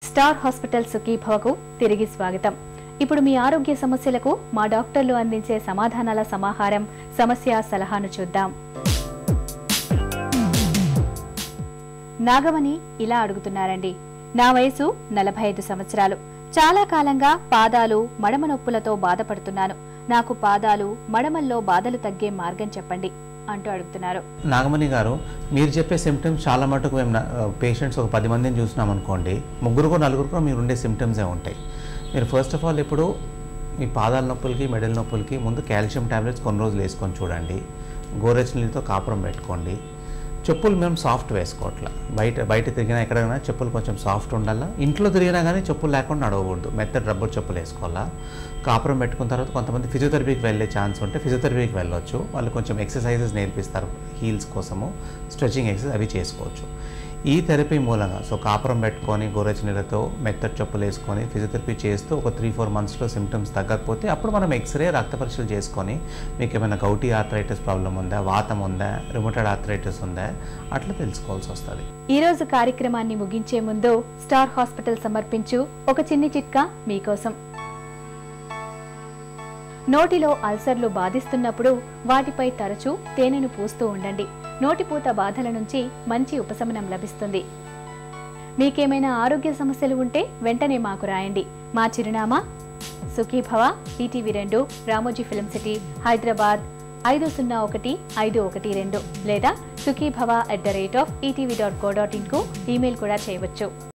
Star hospital సుఖీభవకు తిరిగి స్వాగతం. ఇప్పుడు మీ ఆరోగ్య సమస్యలకు మా డాక్టర్లు అందించే సమాధానాల సమాహారం సమస్య సలహాను చూద్దాం. నాగమణి ఇలా అడుగుతున్నారండి. నా వయసు 45 సంవత్సరాలు. చాలా కాలంగా పాదాలు మడమ నొప్పులతో బాధపడుతున్నాను. నాకు పాదాలు మడమల్లో బాధలు తగ్గే మార్గం చెప్పండి అంటూ అడుగుతున్నారు. నాగమణి గారు, మీరు చెప్పే సిమ్టమ్స్ చాలా మటుకు మేము పేషెంట్స్ ఒక 10 మందిని చూసినాం అనుకోండి, ముగ్గురుకో నలుగురుకో మీరు ఉండే సిమ్టమ్సే ఉంటాయి. మీరు ఫస్ట్ ఆఫ్ ఆల్ ఇప్పుడు మీ పాదాల నొప్పులకి మెడల నొప్పులకి ముందు కాల్షియం టాబ్లెట్స్ కొన్ని రోజులు వేసుకొని చూడండి. గోరెచ్చని నీళ్ళతో కాపురం పెట్టుకోండి. చెప్పులు మేము సాఫ్ట్ వేసుకోవట్లా. బయట తిరిగినా ఎక్కడైనా చెప్పులు కొంచెం సాఫ్ట్ ఉండాలా. ఇంట్లో తిరిగినా కానీ చెప్పులు లేకుండా నడవకూడదు. మెత్తటి రబ్బర్ చెప్పులు వేసుకోవాలా. కాపురం పెట్టుకున్న తర్వాత కొంతమంది ఫిజియోథెరపీకి వెళ్ళే ఛాన్స్ ఉంటే ఫిజియోథెరపీకి వెళ్ళొచ్చు. వాళ్ళు కొంచెం ఎక్సర్సైజెస్ నేర్పిస్తారు హీల్స్ కోసము, స్ట్రెచింగ్ ఎక్సర్సైజ్ అవి చేసుకోవచ్చు. ఈ థెరపీ మూలంగా కాపురం పెట్టుకొని గోరెచ్చని నీళ్ళతో మెత్తటి చెప్పులు వేసుకొని ఫిజియోథెరపీ చేస్తూ ఒక 3-4 మంత్స్లో సిమ్టమ్స్ తగ్గకపోతే అప్పుడు మనం ఎక్స్రే రక్త పరీక్షలు చేసుకొని మీకు ఏమైనా గౌటీ ఆర్థరైటిస్ ప్రాబ్లం ఉందా, వాతం ఉందా, రుమటైడ్ ఆర్థరైటిస్ ఉందా అట్లా తెలుసుకోవాల్సి వస్తుంది. ఈ రోజు కార్యక్రమాన్ని ముగించే ముందు స్టార్ హాస్పిటల్ సమర్పించు ఒక చిన్ని చిట్కా మీకోసం. నోటిలో అల్సర్లు బాధిస్తున్నప్పుడు వాటిపై తరచూ తేనెను పూస్తూ ఉండండి. నోటిపూత బాధల నుంచి మంచి ఉపశమనం లభిస్తుంది. మీకేమైనా ఆరోగ్య సమస్యలు ఉంటే వెంటనే మాకు రాయండి. మా చిరునామా Sukhibhava, ETV 2, Ramoji film city, Hyderabad 501512 లేదా sukhibhava@etv.co.in కు ఈమెయిల్ కూడా చేయవచ్చు.